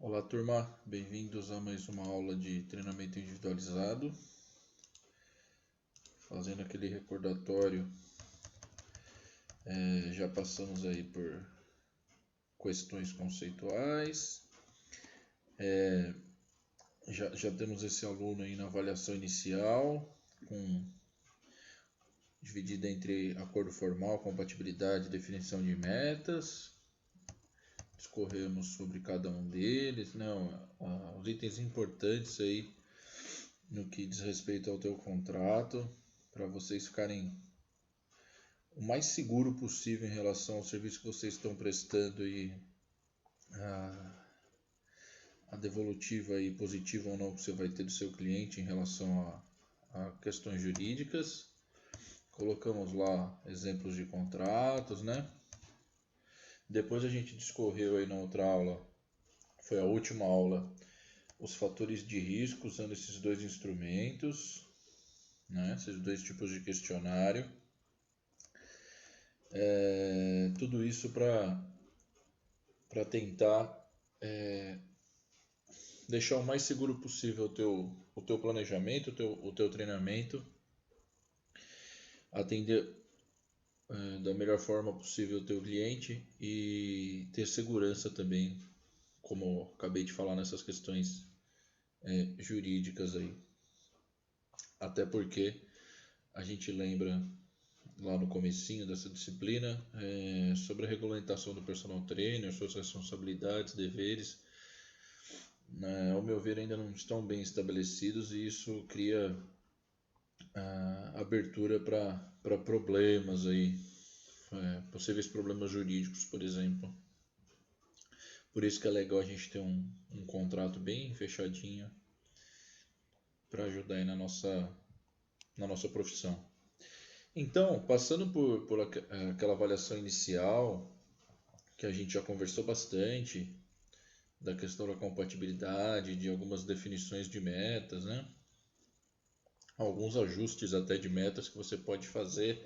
Olá, turma, bem-vindos a mais uma aula de treinamento individualizado. Fazendo aquele recordatório, já passamos aí por questões conceituais, já temos esse aluno aí na avaliação inicial, dividida entre acordo formal, compatibilidade e definição de metas. Discorremos sobre cada um deles, né? Os itens importantes aí no que diz respeito ao teu contrato, para vocês ficarem o mais seguro possível em relação ao serviço que vocês estão prestando e a devolutiva e positiva ou não que você vai ter do seu cliente em relação a questões jurídicas. Colocamos lá exemplos de contratos, né? Depois a gente discorreu aí na outra aula, foi a última aula, os fatores de risco usando esses dois instrumentos, né? Esses dois tipos de questionário. Tudo isso para tentar deixar o mais seguro possível o teu planejamento, o teu treinamento, atender da melhor forma possível o teu cliente e ter segurança também, como acabei de falar nessas questões jurídicas aí. Até porque a gente lembra lá no comecinho dessa disciplina sobre a regulamentação do personal trainer, suas responsabilidades, deveres, ao meu ver ainda não estão bem estabelecidos e isso cria abertura para problemas aí, possíveis problemas jurídicos, por exemplo. Por isso que é legal a gente ter um contrato bem fechadinho para ajudar aí na nossa profissão. Então, passando por aquela avaliação inicial, que a gente já conversou bastante, da questão da compatibilidade, de algumas definições de metas, né? Alguns ajustes até de metas que você pode fazer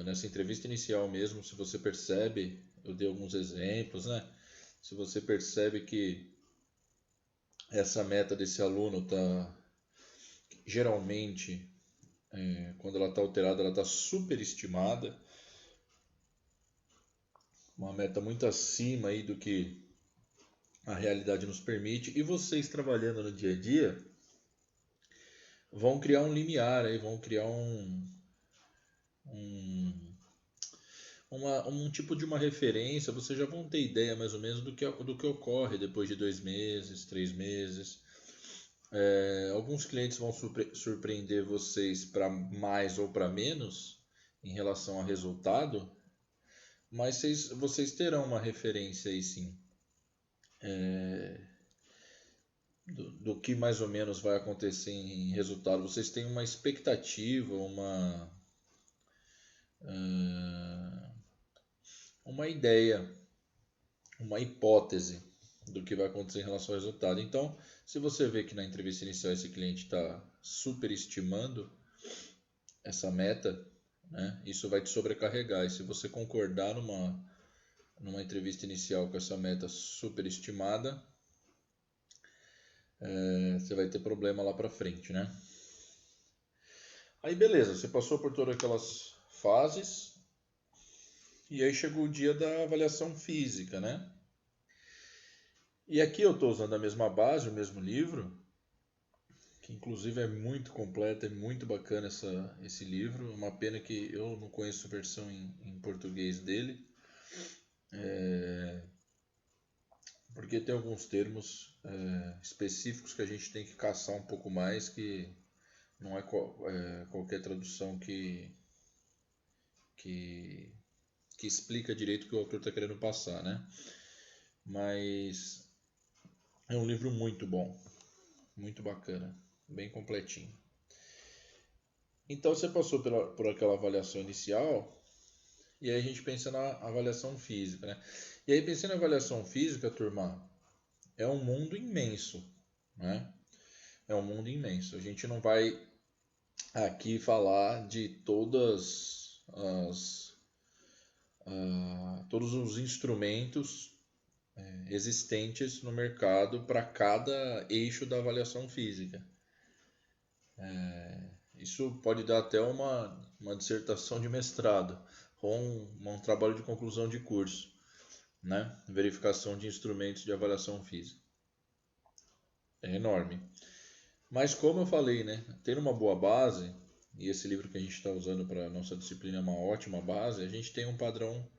nessa entrevista inicial mesmo, se você percebe, eu dei alguns exemplos, né? Se você percebe que essa meta desse aluno está, geralmente, quando ela está alterada, ela está superestimada, uma meta muito acima aí do que a realidade nos permite, e vocês trabalhando no dia a dia vão criar um limiar aí, vão criar um tipo de uma referência, vocês já vão ter ideia mais ou menos do que ocorre depois de 2 meses, 3 meses. Alguns clientes vão surpreender vocês para mais ou para menos em relação ao resultado, mas vocês terão uma referência aí sim, do que mais ou menos vai acontecer em resultado. Vocês têm uma expectativa, uma ideia, uma hipótese do que vai acontecer em relação ao resultado. Então, se você vê que na entrevista inicial esse cliente está superestimando essa meta, né, isso vai te sobrecarregar. E se você concordar numa entrevista inicial com essa meta superestimada, você vai ter problema lá para frente, né? Aí beleza, você passou por todas aquelas fases e aí chegou o dia da avaliação física, né? E aqui eu estou usando a mesma base, o mesmo livro, que inclusive é muito completo, é muito bacana esse livro. Uma pena que eu não conheço a versão em português dele, porque tem alguns termos específicos que a gente tem que caçar um pouco mais, que não é qualquer tradução que explica direito o que o autor está querendo passar, né? Mas é um livro muito bom, muito bacana, bem completinho. Então você passou por aquela avaliação inicial, e aí a gente pensa na avaliação física, né? E aí pensando na avaliação física, turma, é um mundo imenso, né? É um mundo imenso. A gente não vai aqui falar de todos os instrumentos existentes no mercado para cada eixo da avaliação física. Isso pode dar até uma dissertação de mestrado ou um trabalho de conclusão de curso, né? Verificação de instrumentos de avaliação física. É enorme. Mas como eu falei, né? Tendo uma boa base, e esse livro que a gente está usando para a nossa disciplina é uma ótima base, a gente tem um padrão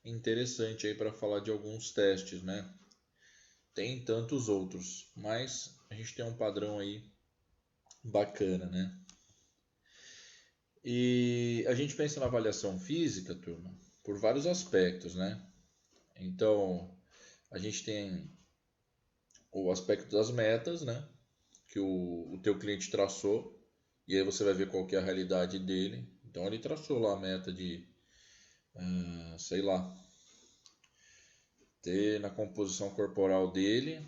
interessante aí para falar de alguns testes, né? Tem tantos outros, mas a gente tem um padrão aí bacana, né? E a gente pensa na avaliação física, turma, por vários aspectos, né? Então, a gente tem o aspecto das metas, né? Que o teu cliente traçou, e aí você vai ver qual que é a realidade dele. Então, ele traçou lá a meta de, sei lá, ter na composição corporal dele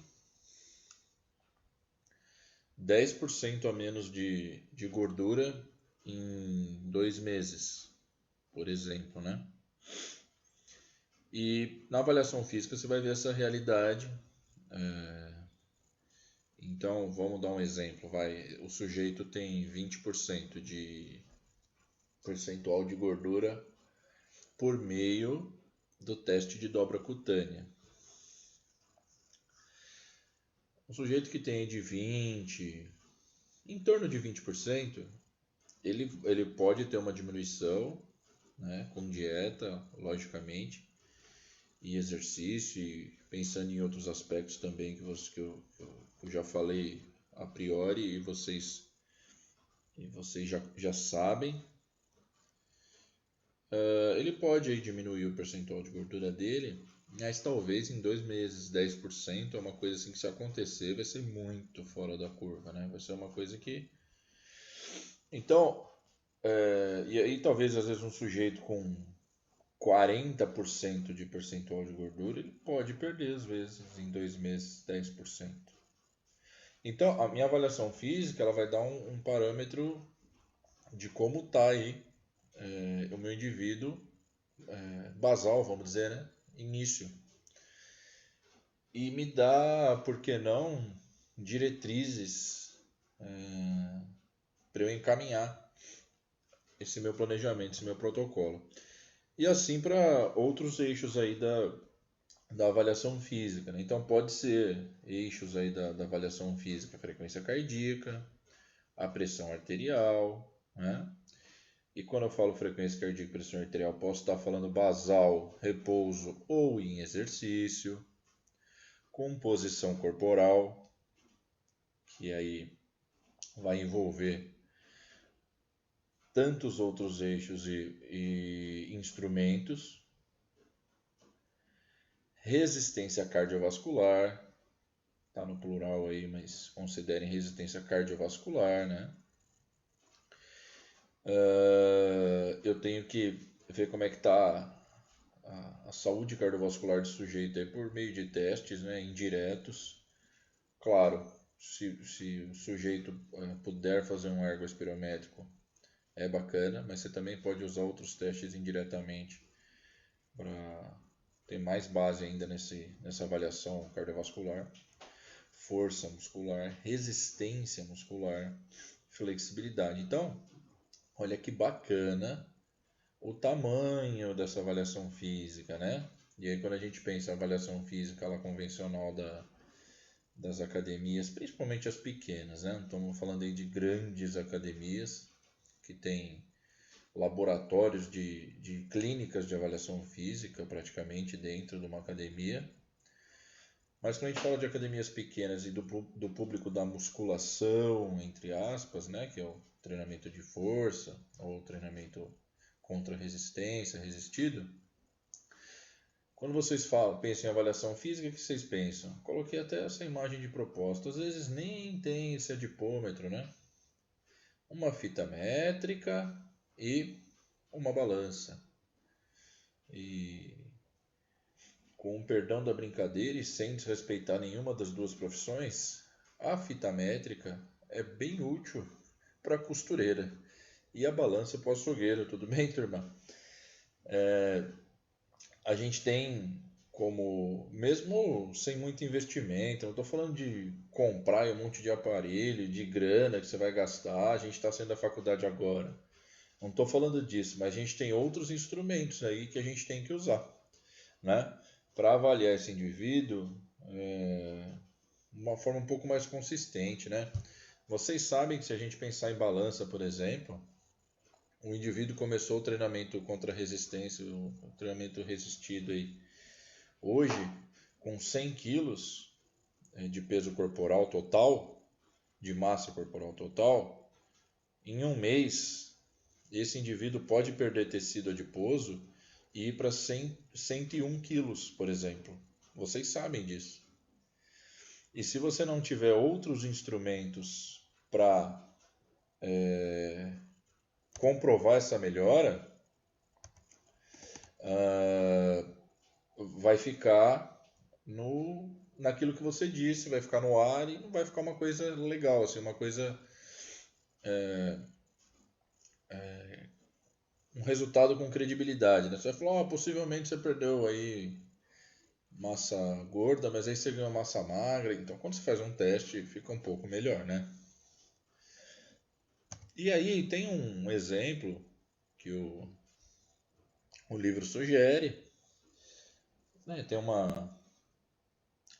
10% a menos de gordura em 2 meses, por exemplo, né? E na avaliação física você vai ver essa realidade. Então, vamos dar um exemplo. O sujeito tem 20% de percentual de gordura por meio do teste de dobra cutânea. Um sujeito que tem de 20, em torno de 20%, ele pode ter uma diminuição, né, com dieta, logicamente, e exercício, e pensando em outros aspectos também que eu já falei a priori e vocês já sabem. Ele pode aí diminuir o percentual de gordura dele, mas talvez em 2 meses 10% é uma coisa assim que, se acontecer, vai ser muito fora da curva, né? Vai ser uma coisa que... Então, e aí talvez às vezes um sujeito com 40% de percentual de gordura, ele pode perder às vezes em 2 meses 10%. Então, a minha avaliação física, ela vai dar um parâmetro de como está aí o meu indivíduo basal, vamos dizer, né? Início. E me dá, por que não, diretrizes para eu encaminhar esse meu planejamento, esse meu protocolo. E assim para outros eixos aí da avaliação física, né? Então pode ser eixos aí da avaliação física, frequência cardíaca, a pressão arterial, né? E quando eu falo frequência cardíaca e pressão arterial, posso estar falando basal, repouso ou em exercício, composição corporal, que aí vai envolver tantos outros eixos e instrumentos, resistência cardiovascular, tá no plural aí, mas considerem resistência cardiovascular, né? Eu tenho que ver como é que está a saúde cardiovascular do sujeito aí por meio de testes, né, indiretos. Claro, se o sujeito puder fazer um ergospirométrico, é bacana, mas você também pode usar outros testes indiretamente para ter mais base ainda nessa avaliação cardiovascular. Força muscular, resistência muscular, flexibilidade. Então, olha que bacana o tamanho dessa avaliação física, né? E aí, quando a gente pensa em avaliação física lá convencional das academias, principalmente as pequenas, né? Não estamos falando aí de grandes academias que têm laboratórios de clínicas de avaliação física praticamente dentro de uma academia. Mas quando a gente fala de academias pequenas e do público da musculação, entre aspas, né, que é o treinamento de força ou treinamento contra resistência, resistido, quando vocês pensam em avaliação física, o que vocês pensam? Coloquei até essa imagem de proposta. Às vezes nem tem esse adipômetro, né? Uma fita métrica e uma balança. E com o perdão da brincadeira e sem desrespeitar nenhuma das duas profissões, a fita métrica é bem útil para costureira e a balança para o açougueiro, tudo bem, turma? A gente tem como mesmo sem muito investimento, eu não estou falando de comprar um monte de aparelho, de grana que você vai gastar, a gente está saindo da faculdade agora. Não estou falando disso, mas a gente tem outros instrumentos aí que a gente tem que usar, né? Para avaliar esse indivíduo de uma forma um pouco mais consistente, né? Vocês sabem que se a gente pensar em balança, por exemplo, o indivíduo começou o treinamento contra a resistência, o treinamento resistido aí, hoje, com 100 quilos de peso corporal total, de massa corporal total, em um mês, esse indivíduo pode perder tecido adiposo e ir para 101 quilos, por exemplo. Vocês sabem disso. E se você não tiver outros instrumentos para comprovar essa melhora, vai ficar naquilo que você disse, vai ficar no ar e não vai ficar uma coisa legal, assim, uma coisa, um resultado com credibilidade, né? Você vai falar, possivelmente você perdeu aí massa gorda, mas aí você ganhou massa magra, então quando você faz um teste fica um pouco melhor, né? E aí tem um exemplo que o livro sugere, né? Tem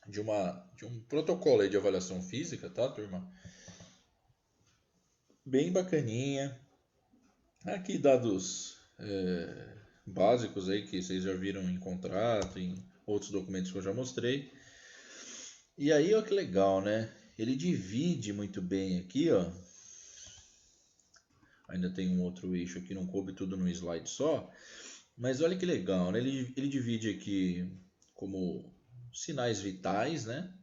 de um protocolo aí de avaliação física, tá, turma? Bem bacaninha. Aqui dados básicos aí que vocês já viram em contrato, em outros documentos que eu já mostrei. E aí, ó que legal, né? Ele divide muito bem aqui, ó. Ainda tem um outro eixo aqui, não coube tudo num slide só. Mas olha que legal, né? Ele divide aqui como sinais vitais, né?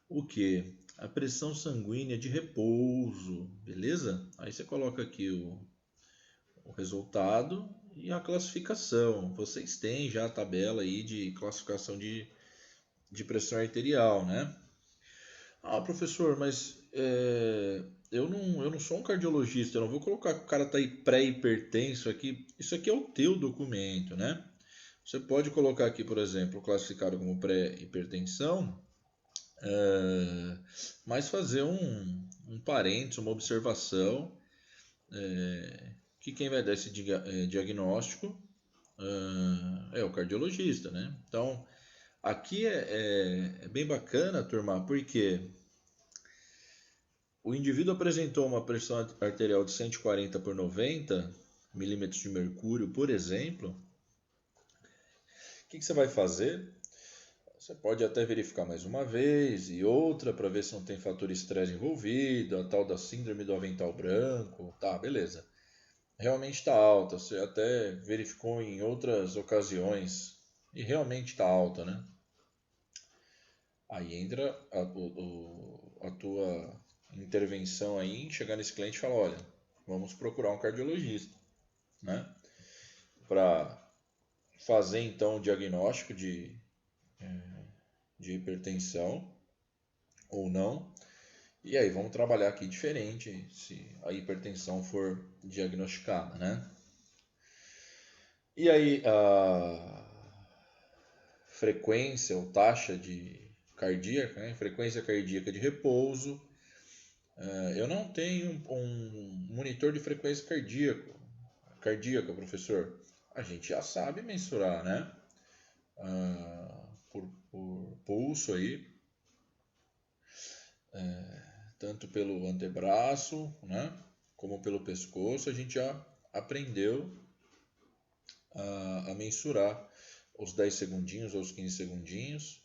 O que? A pressão sanguínea de repouso, beleza? Aí você coloca aqui o resultado e a classificação. Vocês têm já a tabela aí de classificação de pressão arterial, né? Ah, professor, mas eu não sou um cardiologista, eu não vou colocar que o cara está pré-hipertenso aqui. Isso aqui é o teu documento, né? Você pode colocar aqui, por exemplo, classificado como pré-hipertensão, mas fazer um parênteses, uma observação, que quem vai dar esse diagnóstico é o cardiologista, né? Então, aqui é bem bacana, turma, porque o indivíduo apresentou uma pressão arterial de 140 por 90 milímetros de mercúrio, por exemplo. O que você vai fazer? Você pode até verificar mais uma vez e outra para ver se não tem fator estresse envolvido, a tal da síndrome do avental branco. Tá, beleza. Realmente está alta, você até verificou em outras ocasiões e realmente está alta, né? Aí entra a tua intervenção aí em chegar nesse cliente e falar, olha, vamos procurar um cardiologista, né? Para fazer então o diagnóstico de hipertensão ou não. E aí vamos trabalhar aqui diferente se a hipertensão for diagnosticada, né? E aí a frequência ou taxa de cardíaca, né? Frequência cardíaca de repouso. Eu não tenho um monitor de frequência cardíaca, professor. A gente já sabe mensurar, né? Por pulso aí, tanto pelo antebraço, né? Como pelo pescoço, a gente já aprendeu a mensurar os 10 segundinhos ou os 15 segundinhos,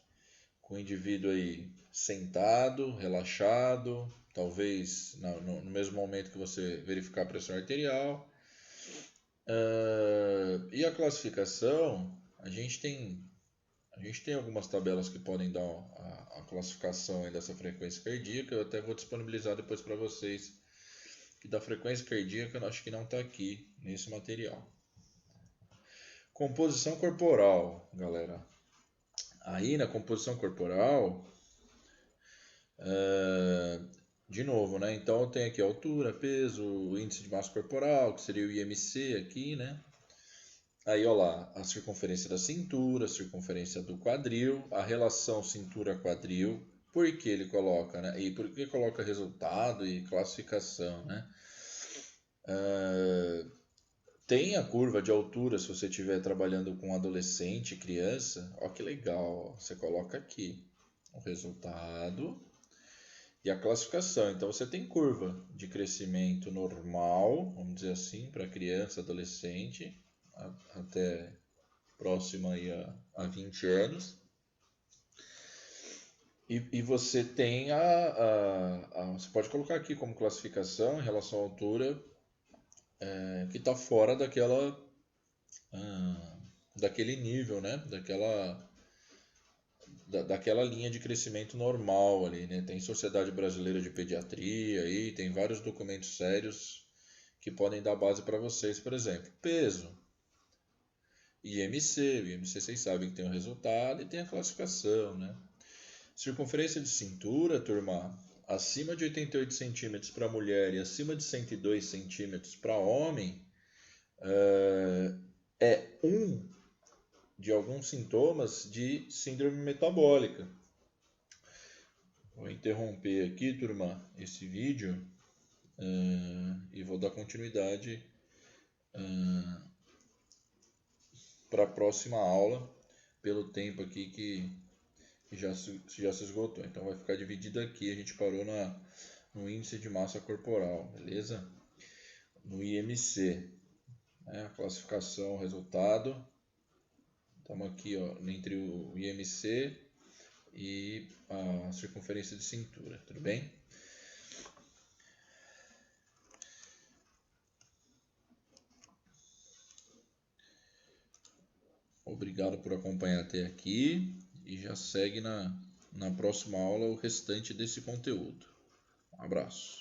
com o indivíduo aí sentado, relaxado, talvez no mesmo momento que você verificar a pressão arterial. E a classificação, a gente tem algumas tabelas que podem dar a classificação aí dessa frequência cardíaca. Eu até vou disponibilizar depois para vocês, que da frequência cardíaca eu acho que não está aqui nesse material. Composição corporal, galera. Aí na composição corporal, de novo, né? Então eu tenho aqui a altura, peso, o índice de massa corporal, que seria o IMC aqui, né? Aí, ó lá, a circunferência da cintura, a circunferência do quadril, a relação cintura-quadril, por que ele coloca, né? E por que coloca resultado e classificação, né? Tem a curva de altura se você estiver trabalhando com adolescente, criança. Ó que legal, ó. Você coloca aqui o resultado e a classificação. Então você tem curva de crescimento normal, vamos dizer assim, para criança, adolescente, até próxima aí a 20 anos. E você tem você pode colocar aqui como classificação em relação à altura, que está fora daquele nível, né? Daquela linha de crescimento normal ali, né? Tem Sociedade Brasileira de Pediatria aí, tem vários documentos sérios que podem dar base para vocês, por exemplo, peso, IMC, o IMC vocês sabem que tem o resultado e tem a classificação, né? Circunferência de cintura, turma, acima de 88 centímetros para mulher e acima de 102 centímetros para homem, é um de alguns sintomas de síndrome metabólica. Vou interromper aqui, turma, esse vídeo e vou dar continuidade para a próxima aula, pelo tempo aqui que já se esgotou. Então vai ficar dividido aqui, a gente parou no índice de massa corporal, beleza? No IMC, né? A classificação, o resultado. Estamos aqui, ó, entre o IMC e a circunferência de cintura, tudo bem? Obrigado por acompanhar até aqui e já segue na próxima aula o restante desse conteúdo. Um abraço.